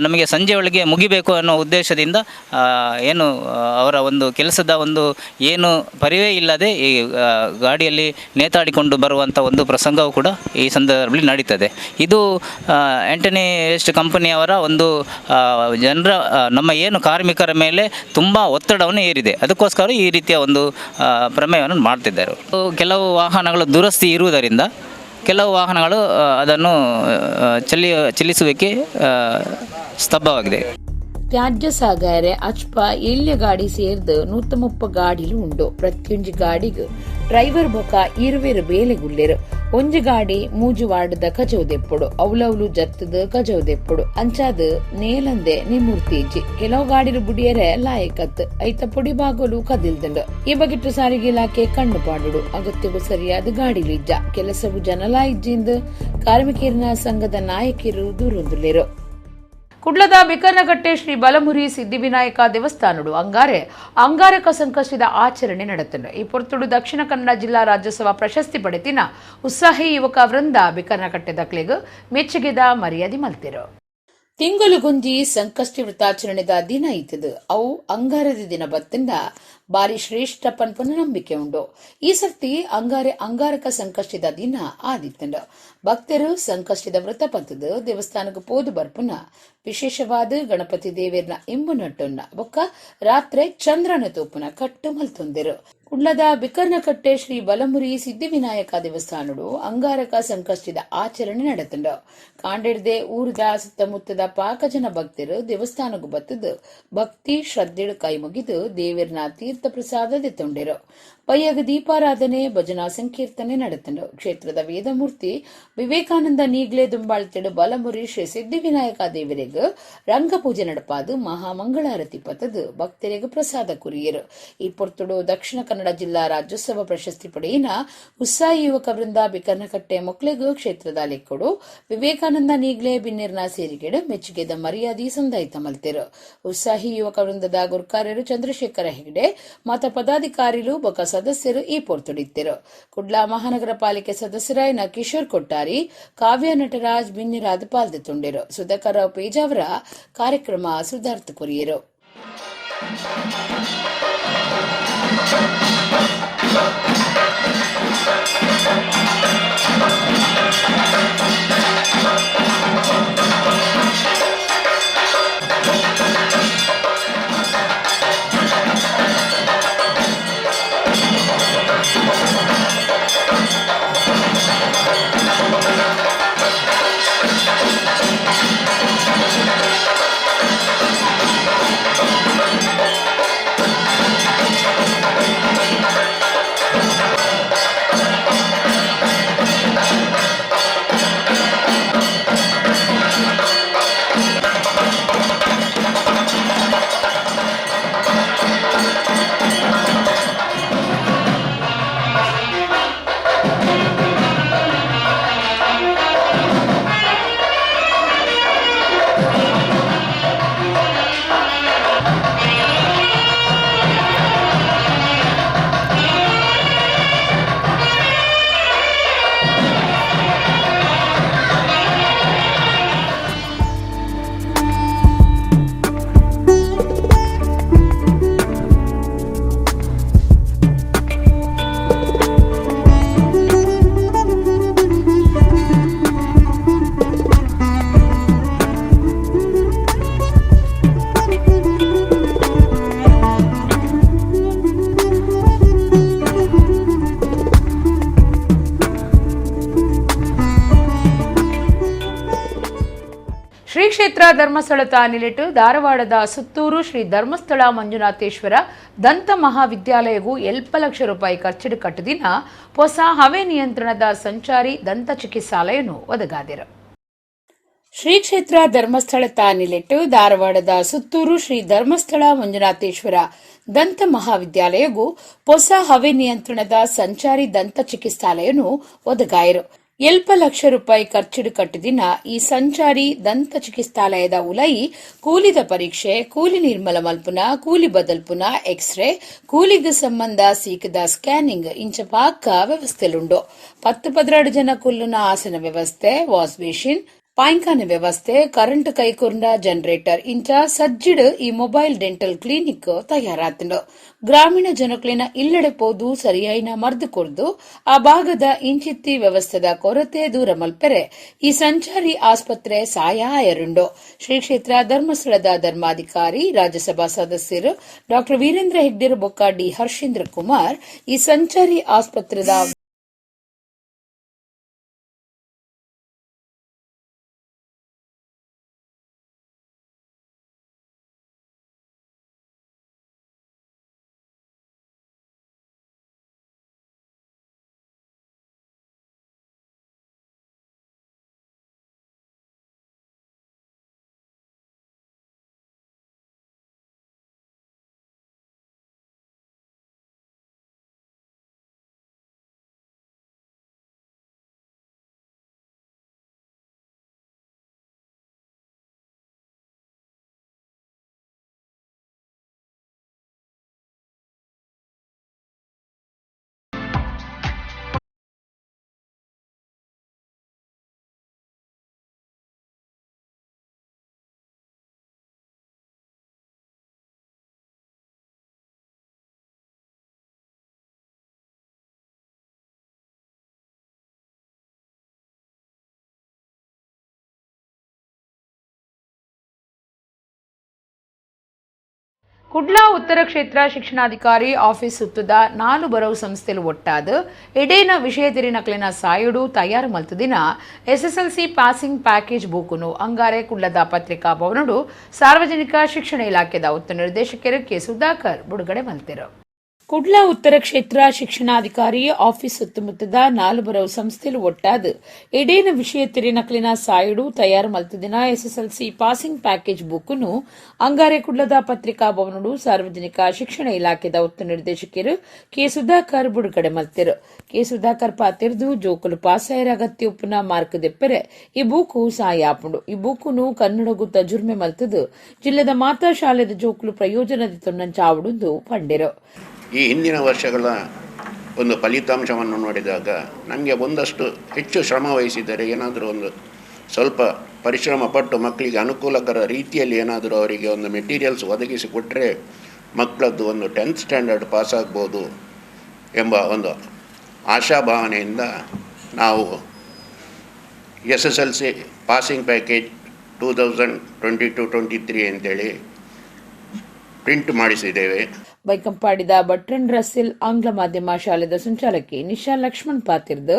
ನಮಗೆ ಸಂಜೆ ಒಳಗೆ ಮುಗಿಬೇಕು ಅನ್ನೋ ಉದ್ದೇಶದಿಂದ ಏನು ಅವರ ಒಂದು ಕೆಲಸದ ಒಂದು ಏನು ಪರಿವೇ ಇಲ್ಲದೆ ಈ ಗಾಡಿಯಲ್ಲಿ ನೇತಾಡಿಕೊಂಡು ಬರುವಂಥ ಒಂದು ಪ್ರಸಂಗವು ಕೂಡ ಈ ಸಂದರ್ಭದಲ್ಲಿ ನಡೀತದೆ. ಇದು ಆ್ಯಂಟನಿ ವೇಸ್ಟ್ ಕಂಪನಿಯವರ ಒಂದು ಜನರ ನಮ್ಮ ಏನು ಕಾರ್ಮಿಕರ ಮೇಲೆ ತುಂಬ ಒತ್ತಡವನ್ನು ಏರಿದೆ. ಅದಕ್ಕೋಸ್ಕರ ಈ ರೀತಿಯ ಒಂದು ಪ್ರಮೇಯವನ್ನು ಮಾಡ್ತಿದ್ದಾರೆ. ಕೆಲವು ವಾಹನಗಳು ದುರಸ್ತಿ ಇರುವುದರಿಂದ ಕೆಲವು ವಾಹನಗಳು ಅದನ್ನು ಚಲಿಸುವಿಕೆ ಸ್ತಬ್ಧವಾಗಿದೆ. ತ್ಯಾಜ್ಯ ಸಾಗಾರೆ ಅಚ್ಪ ಎಳ್ಳೆ ಗಾಡಿ ಸೇರ್ದು 130 ಗಾಡಿಲು ಉಂಡು. ಪ್ರತಿಯೊಂಜಿ ಗಾಡಿಗೂ ಡ್ರೈವರ್ ಬೊಕ 20 ಬೇಲೆಗುಳ್ಳೆರು. ಒಂಜಿ ಗಾಡಿ 3 ವಾರ್ಡ್ದ ಕಜೌದೆಪ್ಪಡು ಅವಲವಲು ಜತ್ತದ ಕಜೌದೆಪ್ಪಡು ಅಂಚಾದ ನೇಲಂದೆ ನಿಮೂರ್ತಿಜಿ. ಕೆಲವು ಗಾಡಿಲು ಬುಡಿಯರೆ ಲಾಯಕತ್ ಐತ ಪೊಡಿ ಬಾಗೋಲು ಕದಿಲ್ದಂಡು. ಈ ಬಗೆಟ್ಟು ಸಾರಿಗೆ ಇಲಾಖೆ ಕಣ್ಣು ಪಾಡುಡು. ಅಗತ್ಯವು ಸರಿಯಾದ ಗಾಡಿಲು ಇಜ್ಜ ಕೆಲಸವು ಜನಲಾ ಇಜ್ಜಿಂದು ಕಾರ್ಮಿಕರಿನ ಸಂಘದ ನಾಯಕರು ದೂರೊಂದುಲ್ಲೆರು. ಕುಡ್ಲದ ಬಿಕನಗಟ್ಟೆ ಶ್ರೀ ಬಲಮುರಿ ಸಿದ್ಧಿವಿನಾಯಕ ದೇವಸ್ಥಾನಡು ಅಂಗಾರಕ ಸಂಕಷ್ಟದ ಆಚರಣೆ ನಡೆತಂಡು. ಈ ಪೊರ್ತುಡು ದಕ್ಷಿಣ ಕನ್ನಡ ಜಿಲ್ಲಾ ರಾಜ್ಯೋತ್ಸವ ಪ್ರಶಸ್ತಿ ಪಡೆತಿನ ಉತ್ಸಾಹಿ ಯುವಕ ವೃಂದ ಬಿಕನಗಟ್ಟೆ ದಕ್ಲೆಗ್ ಮೆಚ್ಚುಗೆದ ಮರ್ಯಾದೆ ಮಲ್ತಿರು. ತಿಂಗಳುಗೊಂಜಿ ಸಂಕಷ್ಟಿ ವೃತ್ತಾಚರಣೆದ ದಿನ ಇತ್ತದು. ಅವು ಅಂಗಾರದ ದಿನ ಬತ್ತಿಂದ ಬಾರಿ ಶ್ರೇಷ್ಠ ಪನ್ಪನ ನಂಬಿಕೆ ಉಂಡು. ಈ ಸರ್ತಿ ಅಂಗಾರಕ ಸಂಕಷ್ಟದ ದಿನ ಆದಿತ್ತಂಡು. ಭಕ್ತರು ಸಂಕಷ್ಟದ ವ್ರತ ಪಂತದ ದೇವಸ್ಥಾನಕ್ಕೆ ಪೋದು ಬರ್ಪುನ ವಿಶೇಷವಾದ ಗಣಪತಿ ದೇವೇರ್ನ ಇಂಬು ನಟ್ಟುನ್ನ ಬೊಕ್ಕ ರಾತ್ರಿ ಚಂದ್ರನ ತೋಪುನ ಕಟ್ಟು ಮಲ್ತೊಂದಿರು. ಕುಡ್ಲದ ಬಿಕರ್ನಕಟ್ಟೆ ಶ್ರೀ ಬಲಮುರಿ ಸಿದ್ಧಿವಿನಾಯಕ ದೇವಸ್ಥಾನಡು ಅಂಗಾರಕ ಸಂಕಷ್ಟದ ಆಚರಣೆ ನಡೆತಂಡು. ಕಾಂಡೆಡ್ದೆ ಊರದ ಸುತ್ತಮುತ್ತದ ಪಾಕಜನ ಭಕ್ತರು ದೇವಸ್ಥಾನಕ್ಕೂ ಬತ್ತದು ಭಕ್ತಿ ಶ್ರದ್ಧೆಡು ಕೈ ಮುಗಿದು ದೇವೇರ್ನ ತೀರ್ಥ ಪ್ರಸಾದ ತೊಂಡಿರು. ಪಯ್ಯಗ ದೀಪಾರಾಧನೆ ಭಜನಾ ಸಂಕೀರ್ತನೆ ನಡೆತಂಡು. ಕ್ಷೇತ್ರದ ವೇದಮೂರ್ತಿ ವಿವೇಕಾನಂದ ನೀಗ್ಲೆ ದುಂಬಾಳ್ತೆಡು ಬಲಮುರಿ ಶ್ರೀ ಸಿದ್ಧಿವಿನಾಯಕ ದೇವರಿಗೆ ರಂಗಪೂಜೆ ನಡಪಾದು ಮಹಾಮಂಗಳಾರತಿ ಪತದು ಭಕ್ತರಿಗೆ ಪ್ರಸಾದ ಕುರಿಯರು. ಈ ಪೊರ್ತುಡು ದಕ್ಷಿಣ ಕನ್ನಡ ಜಿಲ್ಲಾ ರಾಜ್ಯೋತ್ಸವ ಪ್ರಶಸ್ತಿ ಪಡೆಯಿನ ಉತ್ಸಾಹಿ ಯುವಕ ವೃಂದ ಬಿಕರ್ನಕಟ್ಟೆ ಮೊಕ್ಲೆಗು ಕ್ಷೇತ್ರದ ಲೆಕ್ಕೊಡು ವಿವೇಕಾನಂದ ನೀಗ್ಲೆ ಬಿನ್ನಿರ್ನ ಸೇರಿಗೆಡು ಮೆಚ್ಚುಗೆದ ಮರ್ಯಾದೆ ಸಂದಾಯಿತ ಮಲ್ತೆರು. ಉತ್ಸಾಹಿ ಯುವಕ ವೃಂದದ ಗುರುಕಾರ್ಯರು ಚಂದ್ರಶೇಖರ ಹೆಗಡೆ ಮತ ಪದಾಧಿಕಾರಿಗಳು ಬೊಕ ಸದಸ್ಯರು ಈ ಪೊರ್ತುಡಿತ್ತರು. ಕುಡ್ಲಾ ಮಹಾನಗರ ಪಾಲಿಕೆ ಸದಸ್ಯರಾಯನ ಕಿಶೋರ್ ಕೊಟ್ಟಾರಿ, ಕಾವ್ಯ ನಟರಾಜ್ ಬಿನ್ನಿರಾದ ಪಾಲ್ದೊಂಡಿರು. ಸುಧಾಕರ್ ರಾವ್ ಪೇಜಾವರ ಕಾರ್ಯಕ್ರಮ ಸುಧಾರ್ಥ ಕೊರಿಯರು. ಕ್ಷೇತ್ರ ಧರ್ಮಸ್ಥಳ ತಾನಿಲಿಟ್ಟು ಧಾರವಾಡದ ಸುತ್ತೂರು ಶ್ರೀ ಧರ್ಮಸ್ಥಳ ಮಂಜುನಾಥೇಶ್ವರ ದಂತ ಮಹಾವಿದ್ಯಾಲಯವು 7 ಲಕ್ಷ ರೂಪಾಯಿ ಖರ್ಚಿಡು ಕಟ್ಟುದಿನ ಹೊಸ ಹವೆ ನಿಯಂತ್ರಣದ ಸಂಚಾರಿ ದಂತ ಚಿಕಿತ್ಸಾಲಯನು ಒದಗಾದಿರು. ಶ್ರೀ ಕ್ಷೇತ್ರ ಧರ್ಮಸ್ಥಳ ತಾನಿಲಿಟ್ಟು ಧಾರವಾಡದ ಸುತ್ತೂರು ಶ್ರೀ ಧರ್ಮಸ್ಥಳ ಮಂಜುನಾಥೇಶ್ವರ ದಂತ ಮಹಾವಿದ್ಯಾಲಯವು ಹೊಸ ಹವೆ ನಿಯಂತ್ರಣದ ಸಂಚಾರಿ ದಂತ ಚಿಕಿತ್ಸಾಲಯನು ಒದಗಾಯಿರು. 7 ಲಕ್ಷ ರೂಪಾಯಿ ಖರ್ಚಿಡು ಕಟ್ಟುದಿನ ಈ ಸಂಚಾರಿ ದಂತ ಚಿಕಿತ್ಸಾಲಯದ ಉಲೈ ಕೂಲಿದ ಪರೀಕ್ಷೆ, ಕೂಲಿ ನಿರ್ಮಲ ಮಲ್ಪುನ, ಕೂಲಿ ಬದಲ್ಪುನ, ಎಕ್ಸ್ರೇ, ಕೂಲಿಗೆ ಸಂಬಂಧ ಸೀಕದ ಸ್ಕ್ಯಾನಿಂಗ್ ಇಂಚ ಪಾಕ ವ್ಯವಸ್ಥೆಲುಂಡು. 10-12 ಜನ ಕುಲ್ಲುನ ಆಸನ ವ್ಯವಸ್ಥೆ, ವಾಶ್ ಬೇಸಿನ್, ಪಾಯಿಂಕಾನ ವ್ಯವಸ್ಥೆ, ಕರೆಂಟ್ ಕೈಕೂರ್ನ ಜನರೇಟರ್ ಇಂಚ ಸಜ್ಜಿಡು ಈ ಮೊಬೈಲ್ ಡೆಂಟಲ್ ಕ್ಲಿನಿಕ್ ತಯಾರಾತುಂಡು. ಗ್ರಾಮೀಣ ಜನಕ್ಲಿನ ಇಲ್ಲಡೆ ಪೋದು ಸರಿಯಾಯಿನ ಮರ್ದು ಕೊರ್ದು ಆ ಭಾಗದ ಇಂಚಿತ್ತಿ ವ್ಯವಸ್ಥೆದ ಕೊರತೆ ದೂರ ಮಲ್ಪೆರೆ ಈ ಸಂಚಾರಿ ಆಸ್ಪತ್ರೆ ಸಹಾಯರುಂಡು. ಶ್ರೀ ಕ್ಷೇತ್ರ ಧರ್ಮಸ್ಥಳದ ಧರ್ಮಾಧಿಕಾರಿ ರಾಜ್ಯಸಭಾ ಸದಸ್ಯರು ಡಾ ವೀರೇಂದ್ರ ಹೆಗ್ಡೆರ್ ಬೊಕ್ಕ ಡಿ ಹರ್ಷೇಂದ್ರ ಕುಮಾರ್ ಈ ಸಂಚಾರಿ ಆಸ್ಪತ್ರೆದ ಕುಡ್ಲ ಉತ್ತರ ಕ್ಷೇತ್ರ ಶಿಕ್ಷಣಾಧಿಕಾರಿ ಆಫೀಸ್ ಸುತ್ತದ 4 ಬರವು ಸಂಸ್ಥೆಲು ಒಟ್ಟಾದ ಎಡೇನ ವಿಷಯ ತಿರಿನಕ್ಲಿನ ಸಾಯುಡು ತಯಾರು ಮಲ್ತುದಿನ ಎಸ್ಎಸ್ಎಲ್ಸಿ ಪಾಸಿಂಗ್ ಪ್ಯಾಕೇಜ್ ಬೂಕುನು ಅಂಗಾರೆ ಕುಡ್ಲದ ಪತ್ರಿಕಾ ಭವನಡು ಸಾರ್ವಜನಿಕ ಶಿಕ್ಷಣ ಇಲಾಖೆದ ಉತ್ತ ನಿರ್ದೇಶಕರು ಕೆ ಸುಧಾಕರ್ ಬಿಡುಗಡೆ ಮಲ್ತಿರು. ಕುಡ್ಲ ಉತ್ತರ ಕ್ಷೇತ್ರ ಶಿಕ್ಷಣಾಧಿಕಾರಿ ಆಫೀಸ್ ಸುತ್ತಮುತ್ತದ 4 ಬರವು ಸಂಸ್ಥೆಲು ಒಟ್ಟಾದ ಎಡೇನ ವಿಷಯ ತಿರಿನಕ್ಲಿನ ಸಾಯುಡು ತಯಾರು ಮಲ್ತುದಿನ ಎಸ್ಎಸ್ಎಲ್ಸಿ ಪಾಸಿಂಗ್ ಪ್ಯಾಕೇಜ್ ಬುಕ್ನು ಅಂಗಾರೆ ಕುಡ್ಲದ ಪತ್ರಿಕಾ ಭವನಡು ಸಾರ್ವಜನಿಕ ಶಿಕ್ಷಣ ಇಲಾಖೆದ ಉತ್ತ ನಿರ್ದೇಶಕರು ಕೆ ಸುಧಾಕರ್ ಬಿಡುಗಡೆ ಮಲ್ತಿರು. ಕೆ ಸುಧಾಕರ್ ಪಾತಿರ್ದು ಜೋಕುಲು ಪಾಸಾಯರ ಅಗತ್ಯ ಉಪ್ಪುನ ಮಾರ್ಕ್ ದೆಪ್ಪರೆ ಈ ಬೂಕು ಸಾಯಾಪುಂಡು. ಈ ಬೂಕುನು ಕನ್ನಡಗು ತಜುರ್ಮೆ ಮಲ್ತದು ಜಿಲ್ಲೆದ ಮಾತಾ ಶಾಲೆದ ಜೋಕುಲು ಪ್ರಯೋಜನದ ತೊನ್ನಂಚಾವುಡುಂದು ಪಂಡಿರು. ಈ ಹಿಂದಿನ ವರ್ಷಗಳ ಒಂದು ಫಲಿತಾಂಶವನ್ನು ನೋಡಿದಾಗ ನನಗೆ ಒಂದಷ್ಟು ಹೆಚ್ಚು ಶ್ರಮ ವಹಿಸಿದರೆ ಏನಾದರೂ ಒಂದು ಸ್ವಲ್ಪ ಪರಿಶ್ರಮ ಪಟ್ಟು ಮಕ್ಕಳಿಗೆ ಅನುಕೂಲಕರ ರೀತಿಯಲ್ಲಿ ಏನಾದರೂ ಅವರಿಗೆ ಒಂದು ಮೆಟೀರಿಯಲ್ಸ್ ಒದಗಿಸಿಕೊಟ್ಟರೆ ಮಕ್ಕಳದ್ದು ಒಂದು 10th ಸ್ಟ್ಯಾಂಡರ್ಡ್ ಪಾಸಾಗ್ಬೋದು ಎಂಬ ಒಂದು ಆಶಾಭಾವನೆಯಿಂದ ನಾವು SSLC ಪಾಸಿಂಗ್ ಪ್ಯಾಕೇಜ್ 2022-23 ಅಂತೇಳಿ ಪ್ರಿಂಟ್ ಮಾಡಿಸಿದ್ದೇವೆ. ಬೈಕಂಪಾಡಿದ ಬಟ್ರನ್ ರಸೆಲ್ ಆಂಗ್ಲ ಮಾಧ್ಯಮ ಶಾಲೆದ ಸಂಚಾಲಕಿ ನಿಶಾ ಲಕ್ಷ್ಮಣ್ ಪಾತಿರ್ದು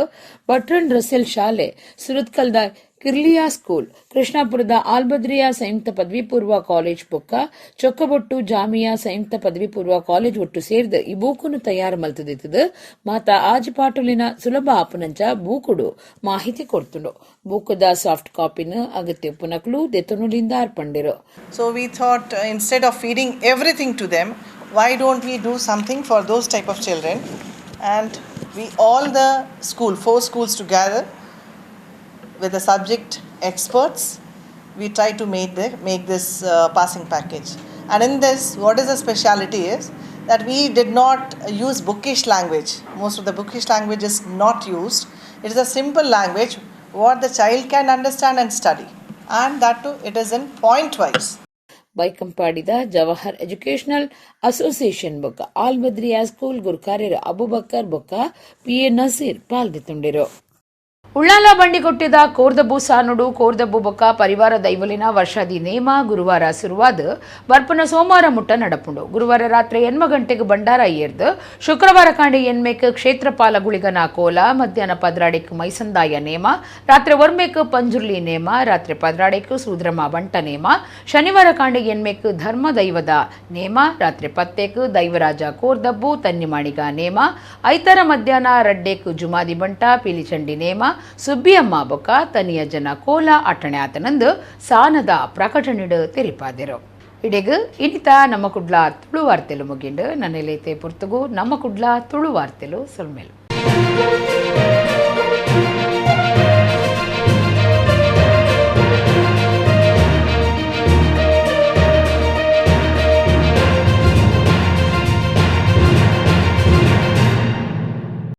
ಬಟ್ರನ್ ರಸೆಲ್ ಶಾಲೆ ಸುರತ್ಕಲ್ದ ಕಿರ್ಲಿಯಾ ಸ್ಕೂಲ್, ಕೃಷ್ಣಾಪುರದ ಆಲ್ಬದ್ರಿಯಾ ಸಂಯುಕ್ತ ಪದವಿ ಪೂರ್ವ ಕಾಲೇಜ್ ಬೊಕ್ಕ ಚೊಕ್ಕಬೊಟ್ಟು ಜಾಮಿಯಾ ಸಂಯುಕ್ತ ಪದವಿ ಪೂರ್ವ ಕಾಲೇಜ್ ಒಟ್ಟು ಸೇರಿದ ಈ ಬೂಕುನು ತಯಾರು ಮಲ್ತದಿತ್ತದು ಮಾತಾ ಆಜಪಾಟುಲಿನ ಸುಲಭ ಆಪುನಂಚ ಬೂಕುಡು ಮಾಹಿತಿ ಕೊಡ್ತುಂಡು. ಬೂಕುದ ಸಾಫ್ಟ್ ಕಾಪಿನ ಅಗತ್ಯ ಉಪುನಕ್ಲು ದೆತನುಲಿಂದ ಅರ್ಪಂಡಿರು. So we thought instead of feeding everything to them, why don't we do something for those type of children? And we all the school, 4 schools together with the subject experts, we try to make this passing package. And in this, what is the speciality is that we did not use bookish language. Most of the bookish language is not used. It is a simple language what the child can understand and study. And that too, it is in point wise. ಬೈಕಂಪಾಡಿದ Jawahar educational association ಬೊಕ್ಕ Al Badriya school ಗುರ್ಕಾರ್ಯರು ಅಬುಬಕರ್ ಬೊಕ್ಕ PA Naseer ಪಾಲ್ಗೊಳ್ಳುತ್ತಿದ್ದರು. ಉಳ್ಳಾಲ ಬಂಡಿ ಕೊಟ್ಟಿದ್ದ ಕೋರ್ದಬ್ಬು ಸಾನುಡು ಕೋರ್ದಬ್ಬು ಬೊಕ್ಕ ಪರಿವಾರ ದೈವಲಿನ ವರ್ಷಾದಿ ನೇಮ ಗುರುವಾರ ಶುರುವಾದ ಬರ್ಪನ ಸೋಮವಾರ ಮುಟ್ಟ ನಡಪುಂಡು. ಗುರುವಾರ ರಾತ್ರಿ 8 ಗಂಟೆಗೆ ಭಂಡಾರ ಏರ್ದು ಶುಕ್ರವಾರ ಕಾಂಡಿ ಎನ್ಮೇಕ್ ಕ್ಷೇತ್ರಪಾಲ ಗುಳಿಗನ ಕೋಲ ಮಧ್ಯಾಹ್ನ ಪದ್ರಾಡೆಕ್ ಮೈಸಂದಾಯ ನೇಮ ರಾತ್ರಿ ಒರ್ಮೇಕ್ ಪಂಜುರ್ಲಿ ನೇಮ ರಾತ್ರಿ ಪದ್ರಾಡೆಕ್ ಸೂದ್ರಮ ಬಂಟ ನೇಮ ಶನಿವಾರ ಕಾಂಡಿ ಎನ್ಮೇಕ್ ಧರ್ಮ ದೈವದ ನೇಮ ರಾತ್ರಿ ಪತ್ತೇಕ್ ದೈವರಾಜ ಕೋರ್ದಬ್ಬು ತನ್ನಿಮಾಣಿಗ ನೇಮ ಐತರ ಮಧ್ಯಾಹ್ನ ರಡ್ಡೇಕ್ ಜುಮಾದಿ ಬಂಟ ಪೀಲಿಚಂಡಿ ನೇಮ ಸುಬ್ಬಿಯಮ್ಮ ಬೊಕ್ಕ ತನಿಯ ಜನ ಕೋಲ ಅಟ್ಟಣೆ ಆತನಂದು ಸಾನದ ಪ್ರಕಟಣೆಡು ತೆರಿಪಾದಿರು. ಇಡೆಗು ಇನಿತ ನಮ್ಮ ಕುಡ್ಲ ತುಳು ವಾರ್ತೆಲು ಮುಗಿಂಡು ನನ್ನೆಲೈತೆ ಪುರ್ತುಗು ನಮ್ಮ ಕುಡ್ಲ ತುಳು ವಾರ್ತೆಲು ಸೊಲ್ಮೆಲು.